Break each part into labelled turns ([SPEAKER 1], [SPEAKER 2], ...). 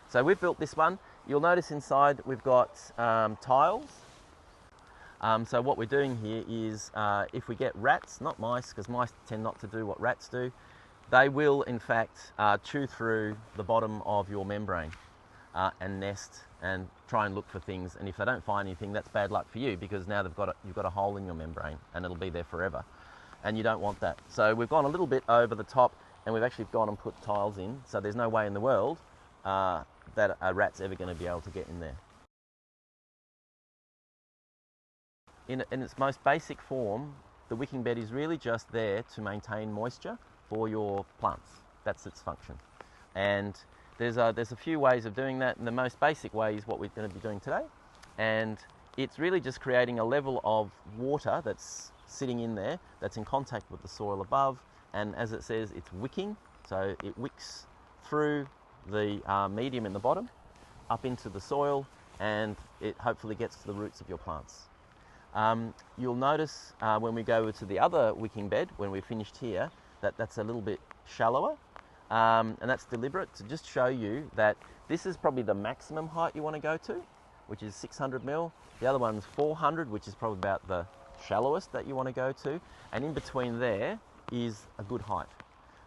[SPEAKER 1] So we've built this one. You'll notice inside we've got tiles. So what we're doing here is if we get rats, not mice, because mice tend not to do what rats do, they will in fact chew through the bottom of your membrane and nest and try and look for things. And if they don't find anything, that's bad luck for you, because now you've got a hole in your membrane and it'll be there forever. And you don't want that. So we've gone a little bit over the top, and we've actually gone and put tiles in. So there's no way in the world that a rat's ever going to be able to get in there. In its most basic form, the wicking bed is really just there to maintain moisture for your plants. That's its function. And there's a few ways of doing that, and the most basic way is what we're going to be doing today. And it's really just creating a level of water that's sitting in there, that's in contact with the soil above, and as it says, it's wicking, so it wicks through the medium in the bottom, up into the soil, and it hopefully gets to the roots of your plants. You'll notice when we go to the other wicking bed, when we're finished here, that's a little bit shallower, and that's deliberate to just show you that this is probably the maximum height you want to go to, which is 600 mil. The other one's 400, which is probably about the shallowest that you want to go to, and in between there is a good height.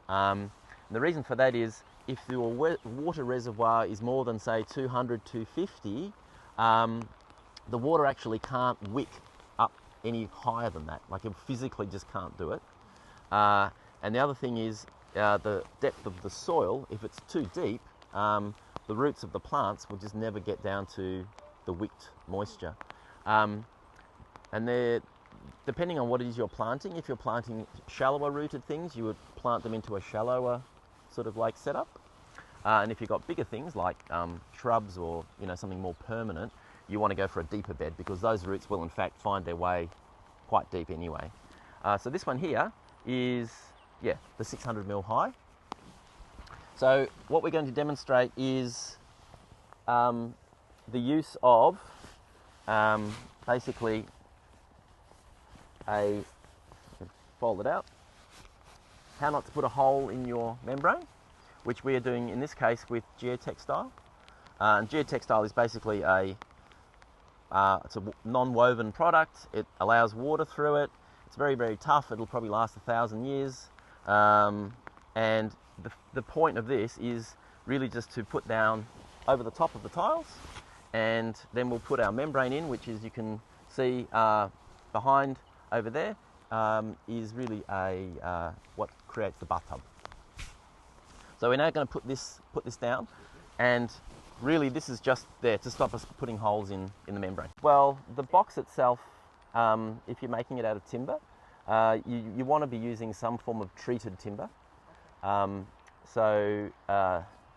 [SPEAKER 1] The reason for that is if your water reservoir is more than say 200, 250, the water actually can't wick up any higher than that. Like, it physically just can't do it. And the other thing is the depth of the soil. If it's too deep, the roots of the plants will just never get down to the wicked moisture. And they're, depending on what it is you're planting, if you're planting shallower rooted things, you would plant them into a shallower sort of like setup. And if you've got bigger things like shrubs or something more permanent, you want to go for a deeper bed, because those roots will in fact find their way quite deep anyway. So this one here is, the 600 mil high. So what we're going to demonstrate is the use of basically fold it out, how not to put a hole in your membrane, which we are doing in this case with geotextile. And geotextile is basically it's a non-woven product. It allows water through it. It's very, very tough. It'll probably last 1,000 years. And the point of this is really just to put down over the top of the tiles, and then we'll put our membrane in, which is, you can see behind over there, is really what creates the bathtub. So we're now going to put this down, and really this is just there to stop us putting holes in the membrane. Well, the box itself, if you're making it out of timber, you want to be using some form of treated timber,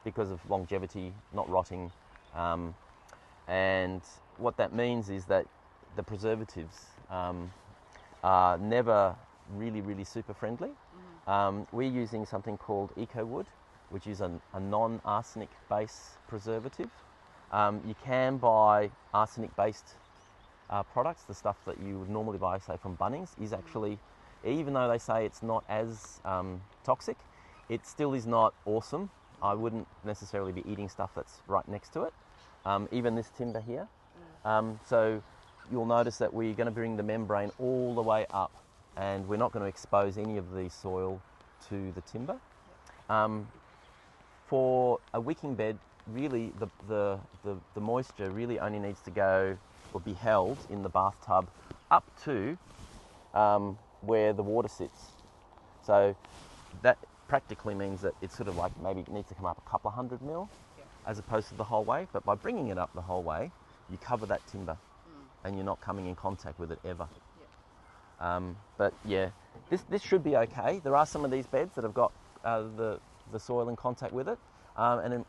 [SPEAKER 1] because of longevity, not rotting, and what that means is that the preservatives are never really super friendly. We're using something called EcoWood, which is a non-arsenic base preservative. You can buy arsenic based products. The stuff that you would normally buy, say from Bunnings, is actually, even though they say it's not as toxic, it still is not awesome. I wouldn't necessarily be eating stuff that's right next to it, even this timber here. So you'll notice that we're going to bring the membrane all the way up, and we're not going to expose any of the soil to the timber. For a wicking bed, really the moisture really only needs to go or be held in the bathtub up to where the water sits. So that practically means that it's sort of like, maybe it needs to come up a couple of 100 mil as opposed to the whole way. But by bringing it up the whole way, you cover that timber and you're not coming in contact with it ever. But yeah, this should be okay. There are some of these beds that have got the soil in contact with it, and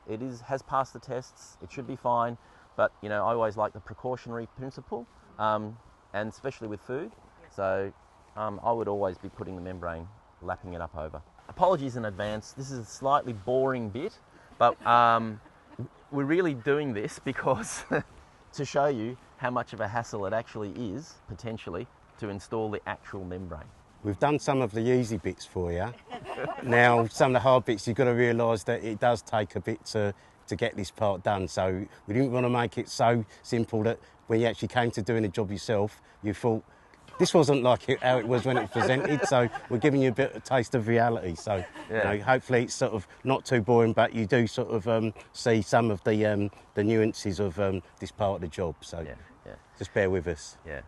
[SPEAKER 1] it has passed the tests. It should be fine. But I always like the precautionary principle, and especially with food. So I would always be putting the membrane, lapping it up over. Apologies in advance. This is a slightly boring bit, but we're really doing this because to show you how much of a hassle it actually is, potentially, to install the actual membrane.
[SPEAKER 2] We've done some of the easy bits for you. Now, some of the hard bits, you've got to realise that it does take a bit to to get this part done. So we didn't want to make it so simple that when you actually came to doing the job yourself, you thought, this wasn't like how it was when it was presented, so we're giving you a bit of a taste of reality. So
[SPEAKER 1] Yeah.
[SPEAKER 2] you know, hopefully it's sort of not too boring, but you do sort of see some of the nuances of this part of the job. So
[SPEAKER 1] Yeah.
[SPEAKER 2] just bear with us.
[SPEAKER 1] Yeah.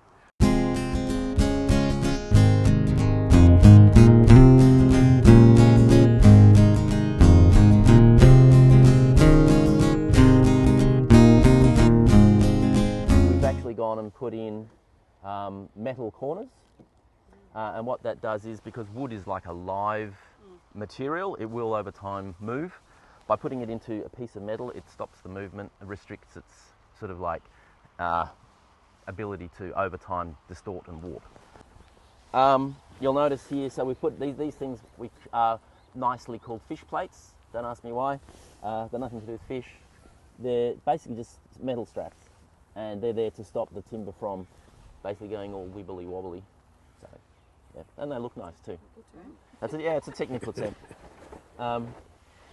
[SPEAKER 1] We've actually gone and put in metal corners, and what that does is, because wood is like a live material, it will over time move. By putting it into a piece of metal, it stops the movement and restricts its sort of like ability to over time distort and warp. You'll notice here, so we've put these things which are nicely called fish plates. Don't ask me why. Got nothing to do with fish. They're basically just metal straps, and they're there to stop the timber from basically going all wibbly wobbly. So, yeah, and they look nice too. It's a technical term.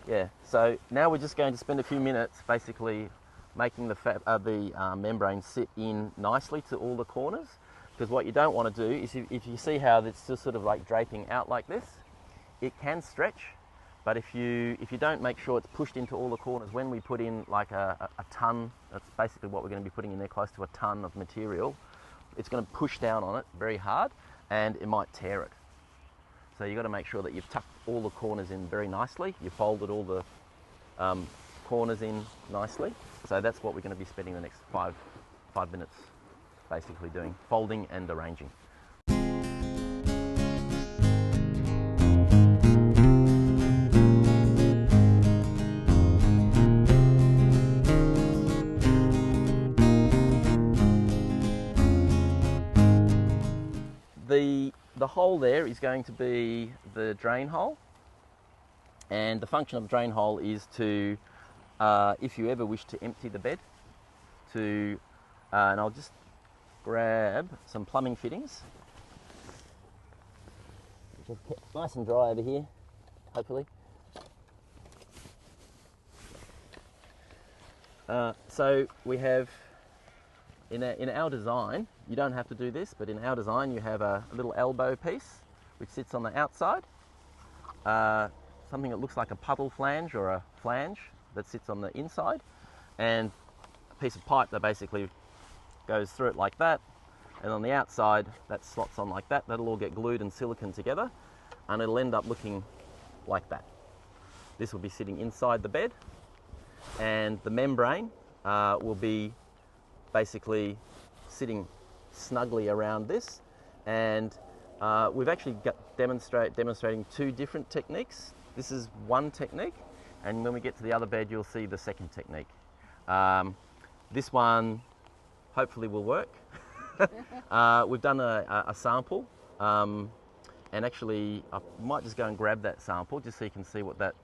[SPEAKER 1] Yeah, so now we're just going to spend a few minutes basically making the membrane sit in nicely to all the corners, because what you don't want to do is, if you see how it's just sort of like draping out like this, it can stretch, but if you don't make sure it's pushed into all the corners, when we put in like a ton, that's basically what we're going to be putting in there, close to a ton of material, it's going to push down on it very hard and it might tear it. So you've got to make sure that you've tucked all the corners in very nicely, you've folded all the corners in nicely. So that's what we're going to be spending the next five minutes basically doing, folding and arranging. The hole there is going to be the drain hole, and the function of the drain hole is to, if you ever wish to empty the bed, and I'll just grab some plumbing fittings, which I've kept nice and dry over here, hopefully. So we have, in our design, you don't have to do this, but in our design you have a little elbow piece which sits on the outside, something that looks like a puddle flange or a flange that sits on the inside, and a piece of pipe that basically goes through it like that, and on the outside that slots on like that. That'll all get glued and silicone together, and it'll end up looking like that. This will be sitting inside the bed, and the membrane will be basically sitting snugly around this, and we've actually got demonstrating two different techniques. This is one technique, and when we get to the other bed you'll see the second technique. This one hopefully will work. We've done a sample, and actually I might just go and grab that sample just so you can see what that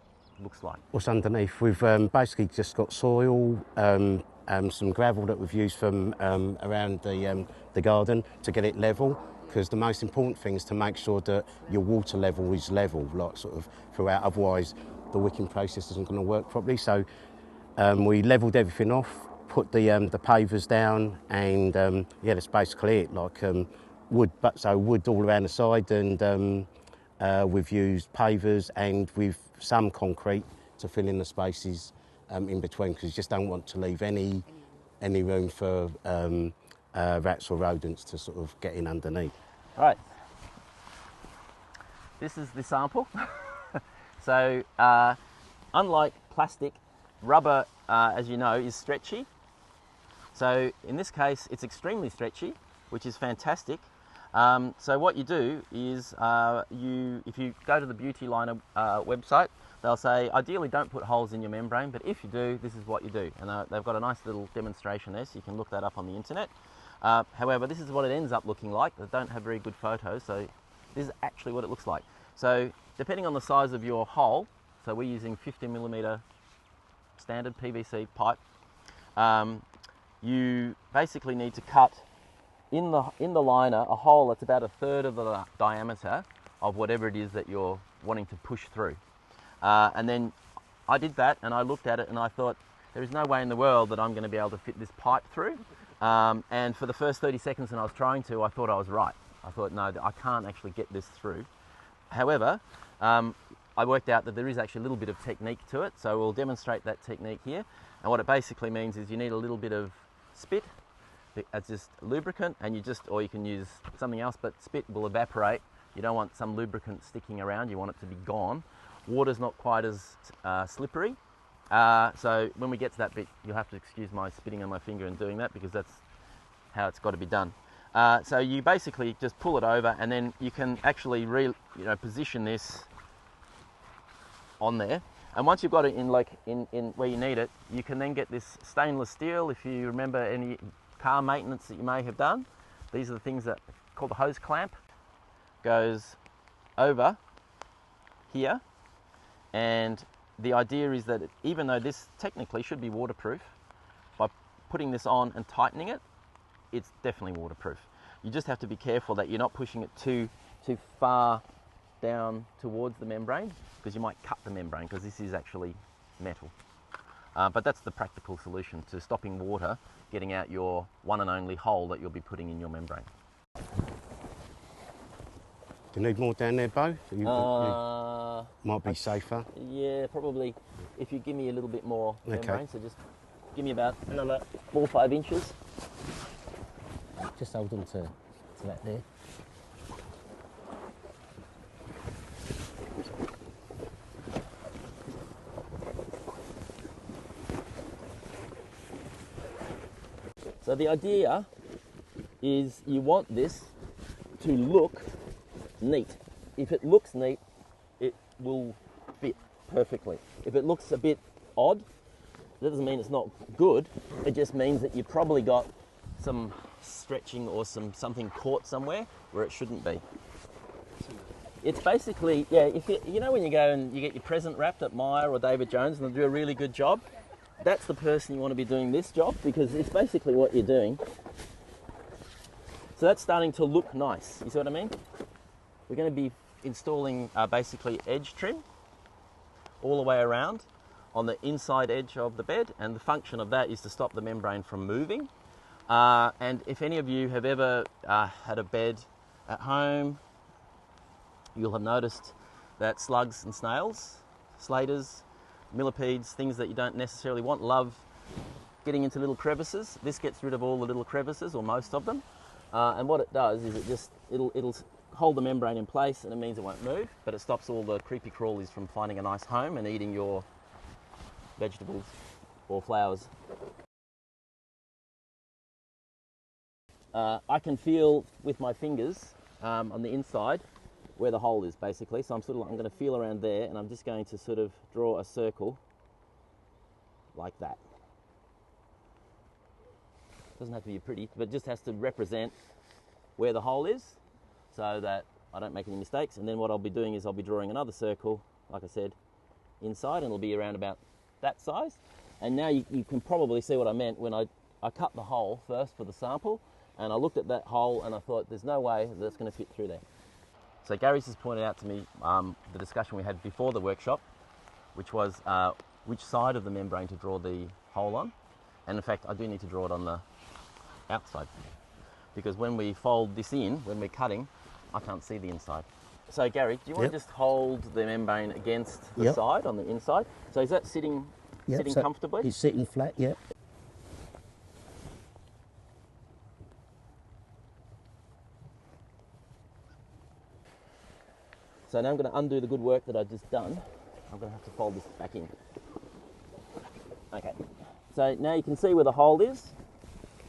[SPEAKER 1] looks like.
[SPEAKER 2] What's underneath? We've basically just got soil, some gravel that we've used from around the garden to get it level, because the most important thing is to make sure that your water level is level, like sort of throughout, otherwise the wicking process isn't going to work properly. So we levelled everything off, put the pavers down, and yeah, that's basically it, like wood all around the side, and we've used pavers and with some concrete to fill in the spaces in between, because you just don't want to leave any room for rats or rodents to sort of get in underneath.
[SPEAKER 1] All right, this is the sample. So unlike plastic, rubber, as you know, is stretchy. So in this case it's extremely stretchy, which is fantastic. So what you do is, if you go to the Beauty Liner website, they'll say ideally don't put holes in your membrane, but if you do, this is what you do, and they've got a nice little demonstration there, so you can look that up on the internet. However, this is what it ends up looking like. They don't have very good photos, so this is actually what it looks like. So depending on the size of your hole, so we're using 50mm standard PVC pipe, you basically need to cut in the liner a hole that's about 1/3 of the diameter of whatever it is that you're wanting to push through. And then I did that, and I looked at it and I thought, there is no way in the world that I'm going to be able to fit this pipe through. And for the first 30 seconds when I was trying to, I thought I was right. I thought, no, I can't actually get this through. However, I worked out that there is actually a little bit of technique to it, so we'll demonstrate that technique here. And what it basically means is you need a little bit of spit as just lubricant, and or you can use something else, but spit will evaporate. You don't want some lubricant sticking around, you want it to be gone. Water's not quite as slippery. So when we get to that bit, you'll have to excuse my spitting on my finger and doing that, because that's how it's got to be done. So you basically just pull it over, and then you can actually position this on there. And once you've got it in where you need it, you can then get this stainless steel. If you remember any car maintenance that you may have done, these are the things that are called the hose clamp. Goes over here, and the idea is that even though this technically should be waterproof, by putting this on and tightening it, it's definitely waterproof. You just have to be careful that you're not pushing it too far down towards the membrane, because you might cut the membrane, because this is actually metal. But that's the practical solution to stopping water getting out your one and only hole that you'll be putting in your membrane.
[SPEAKER 2] Do you need more down there, Bo? Might be safer.
[SPEAKER 1] Yeah, probably. If you give me a little bit more membrane, so just give me about another 4 or 5 inches.
[SPEAKER 3] Just hold on to that there.
[SPEAKER 1] So the idea is you want this to look neat. If it looks neat, it will fit perfectly. If it looks a bit odd, that doesn't mean it's not good. It just means that you probably got some stretching or something caught somewhere where it shouldn't be. It's basically, yeah, if you know when you go and you get your present wrapped at Myer or David Jones and they do a really good job, that's the person you want to be doing this job, because it's basically what you're doing. So that's starting to look nice. You see what I mean? We're going to be installing basically edge trim all the way around on the inside edge of the bed, and the function of that is to stop the membrane from moving. And if any of you have ever had a bed at home, you'll have noticed that slugs and snails, slaters, millipedes, things that you don't necessarily want, love getting into little crevices. This gets rid of all the little crevices, or most of them. And what it does is it'll hold the membrane in place, and it means it won't move, but it stops all the creepy crawlies from finding a nice home and eating your vegetables or flowers. I can feel with my fingers on the inside where the hole is, basically. So I'm going to feel around there, and I'm just going to sort of draw a circle like that. Doesn't have to be pretty, but just has to represent where the hole is, so that I don't make any mistakes. And then what I'll be doing is I'll be drawing another circle, like I said, inside, and it'll be around about that size. And now you can probably see what I meant when I cut the hole first for the sample, and I looked at that hole and I thought there's no way that it's going to fit through there. So Gary's just pointed out to me the discussion we had before the workshop, which was which side of the membrane to draw the hole on. And in fact, I do need to draw it on the outside, because when we fold this in, when we're cutting, I can't see the inside. So Gary, do you want to just hold the membrane against the side on the inside? So is that sitting comfortably?
[SPEAKER 3] It's sitting flat, yeah.
[SPEAKER 1] So now I'm going to undo the good work that I've just done. I'm going to have to fold this back in. Okay, so now you can see where the hole is.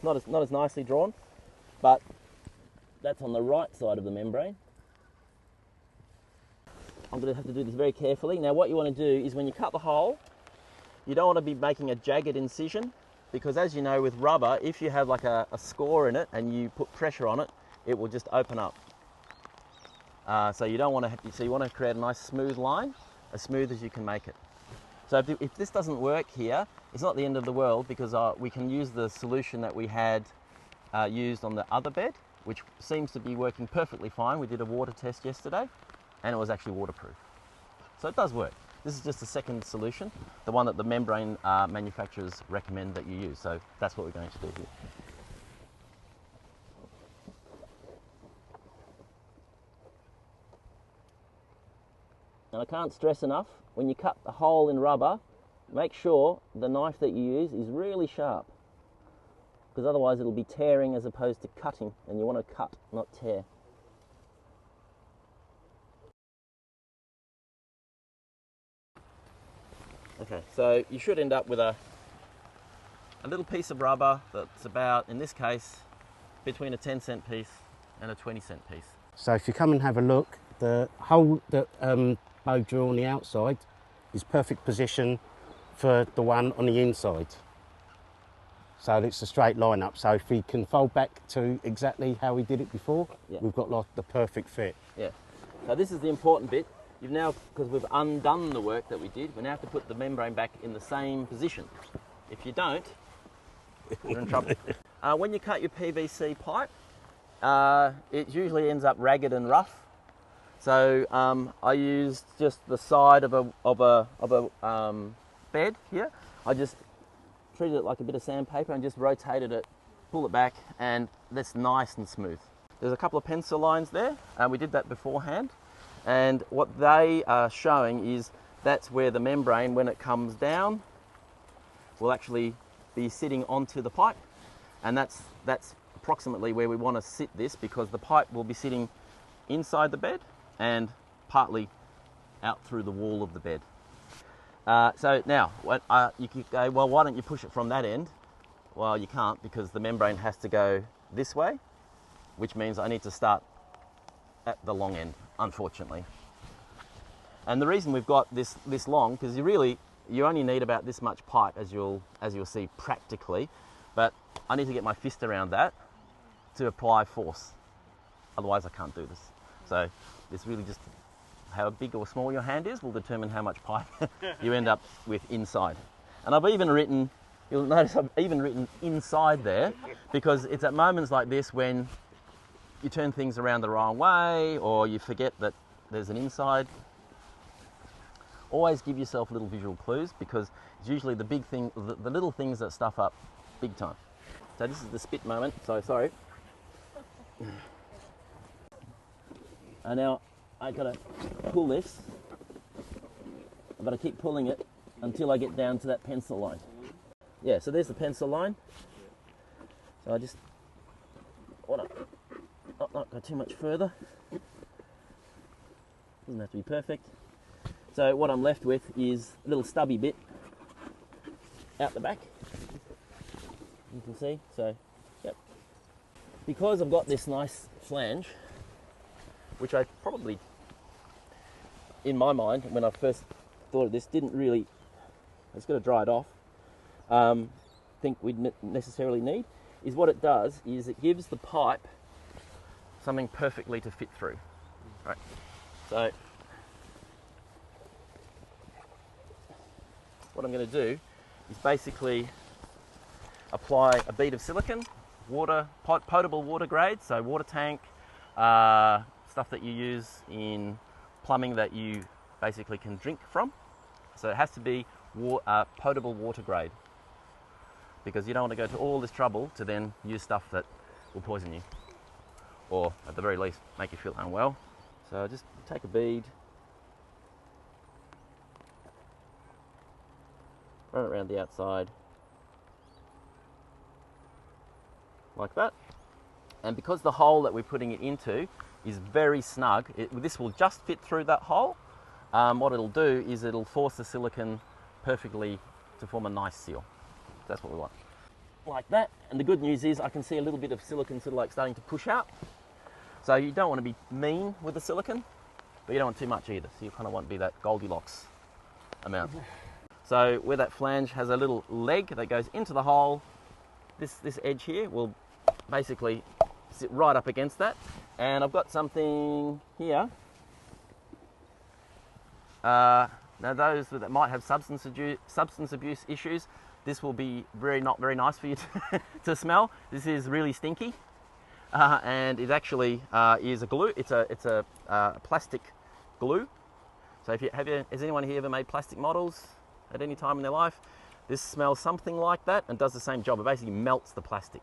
[SPEAKER 1] Not as nicely drawn, but that's on the right side of the membrane. I'm going to have to do this very carefully. Now what you want to do is when you cut the hole, you don't want to be making a jagged incision, because as you know with rubber, if you have like a score in it and you put pressure on it, it will just open up. So you don't want to. So you want to create a nice smooth line, as smooth as you can make it. So if this doesn't work here, it's not the end of the world, because we can use the solution that we had used on the other bed, which seems to be working perfectly fine. We did a water test yesterday, and it was actually waterproof. So it does work. This is just the second solution, the one that the membrane manufacturers recommend that you use. So that's what we're going to do here. And I can't stress enough, when you cut the hole in rubber, make sure the knife that you use is really sharp, because otherwise it'll be tearing as opposed to cutting, and you want to cut, not tear. Okay, so you should end up with a little piece of rubber that's about, in this case, between a 10-cent piece and a 20-cent piece.
[SPEAKER 2] So if you come and have a look, the hole that Bo drew on the outside is perfect position for the one on the inside. So it's a straight line up. So if we can fold back to exactly how we did it before,
[SPEAKER 1] Yeah.
[SPEAKER 2] we've got like the perfect fit.
[SPEAKER 1] Yeah. So this is the important bit. You've now, because we've undone the work that we did, we now have to put the membrane back in the same position. If you don't, you're in trouble. When you cut your PVC pipe, it usually ends up ragged and rough. So I used just the side of a bed here. I just treated it like a bit of sandpaper and just rotated it, pull it back, and that's nice and smooth. There's a couple of pencil lines there, and we did that beforehand. And what they are showing is that's where the membrane, when it comes down, will actually be sitting onto the pipe. And that's approximately where we want to sit this, because the pipe will be sitting inside the bed and partly out through the wall of the bed. So now, you could go, well, why don't you push it from that end? Well, you can't, because the membrane has to go this way, which means I need to start at the long end, unfortunately. And the reason we've got this long, because you only need about this much pipe, as you'll see practically, but I need to get my fist around that to apply force. Otherwise I can't do this. So it's really just how big or small your hand is will determine how much pipe you end up with inside. And I've even written, you'll notice I've even written inside there, because it's at moments like this when you turn things around the wrong way or you forget that there's an inside. Always give yourself little visual clues, because it's usually the big thing, the little things that stuff up big time. So this is the spit moment, so sorry. And now I've got to pull this. I've got to keep pulling it until I get down to that pencil line. Yeah, so there's the pencil line. So I just want to not go too much further. Doesn't have to be perfect. So what I'm left with is a little stubby bit out the back. You can see, so, yep. Because I've got this nice flange, which I probably, in my mind, when I first thought of this, didn't really, it's got to dry it off, think we'd necessarily need, is what it does is it gives the pipe something perfectly to fit through. Right. So what I'm going to do is basically apply a bead of silicone, water, potable water grade, so water tank, stuff that you use in plumbing that you basically can drink from. So it has to be potable water grade, because you don't want to go to all this trouble to then use stuff that will poison you, or at the very least make you feel unwell. So just take a bead, run it around the outside like that. And because the hole that we're putting it into is very snug, this will just fit through that hole. What it'll do is it'll force the silicone perfectly to form a nice seal. That's what we want. Like that. And the good news is I can see a little bit of silicone sort of like starting to push out. So you don't want to be mean with the silicone, but you don't want too much either. So you kind of want to be that Goldilocks amount. So where that flange has a little leg that goes into the hole, this edge here will basically sit right up against that. And I've got something here. Now those that might have substance abuse issues, this will be not very nice for you to smell. This is really stinky, and it actually is a glue. It's a plastic glue. So has anyone here ever made plastic models at any time in their life? This smells something like that and does the same job. It basically melts the plastic.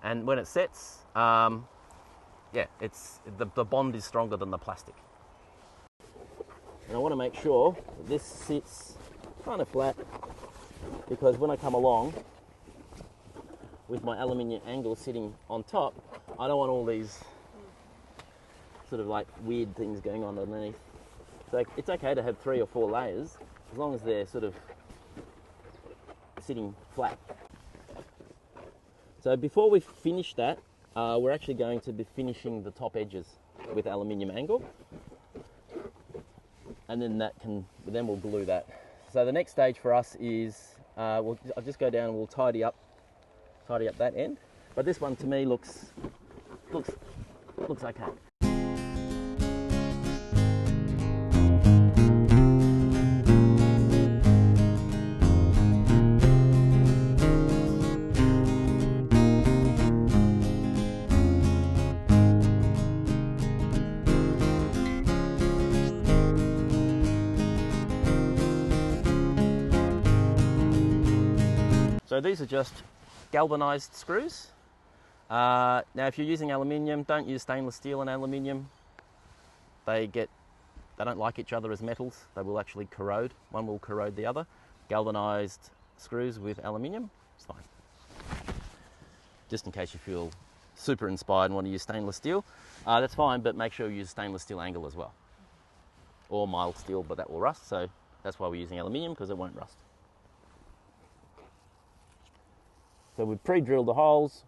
[SPEAKER 1] And when it sets, yeah, the bond is stronger than the plastic. And I want to make sure that this sits kind of flat, because when I come along with my aluminium angle sitting on top, I don't want all these sort of like weird things going on underneath. So it's okay to have 3 or 4 layers as long as they're sort of sitting flat. So before we finish that, we're actually going to be finishing the top edges with aluminium angle, and then we'll glue that. So the next stage for us is I'll just go down and we'll tidy up that end. But this one to me looks okay. So these are just galvanized screws. Now if you're using aluminium, don't use stainless steel and aluminium. They don't like each other as metals. They will actually corrode. One will corrode the other. Galvanized screws with aluminium, it's fine. Just in case you feel super inspired and want to use stainless steel, that's fine, but make sure you use stainless steel angle as well. Or mild steel, but that will rust, so that's why we're using aluminium, because it won't rust. So we've pre-drilled the holes.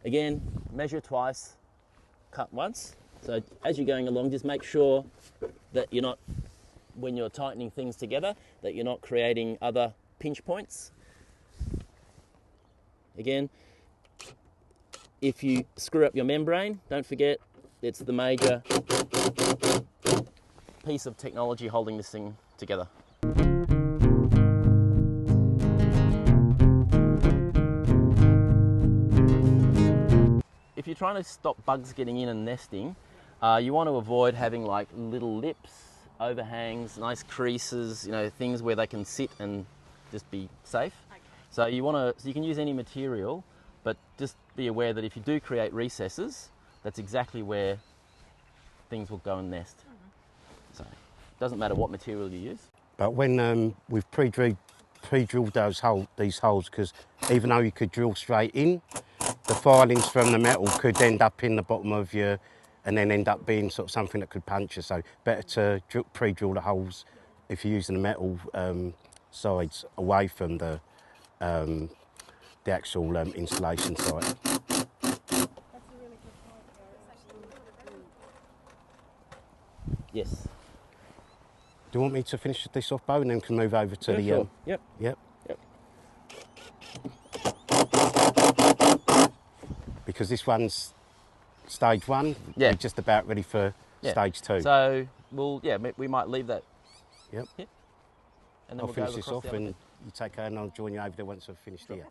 [SPEAKER 1] Again, measure twice, cut once. So as you're going along, just make sure that you're not, when you're tightening things together, that you're not creating other pinch points. Again, if you screw up your membrane, don't forget it's the major piece of technology holding this thing together. If you're trying to stop bugs getting in and nesting, you want to avoid having like little lips, overhangs, nice creases, things where they can sit and just be safe. Okay. So you can use any material, but just be aware that if you do create recesses, that's exactly where things will go and nest. So it doesn't matter what material you use.
[SPEAKER 2] But when we've pre-drilled these holes, because even though you could drill straight in, the filings from the metal could end up in the bottom of and then end up being sort of something that could puncture. So better to pre-drill the holes if you're using the metal sides away from the actual installation site.
[SPEAKER 1] Yes.
[SPEAKER 2] Do you want me to finish this off, Bo, and then can move over to the...
[SPEAKER 1] Sure. Yep.
[SPEAKER 2] Because this one's stage 1,
[SPEAKER 1] yeah.
[SPEAKER 2] We're just about ready for stage 2.
[SPEAKER 1] So we might leave that.
[SPEAKER 2] Yep.
[SPEAKER 1] Here, and then
[SPEAKER 2] I'll
[SPEAKER 1] we'll
[SPEAKER 2] finish this off, and you take her, and I'll join you over there once I've finished here.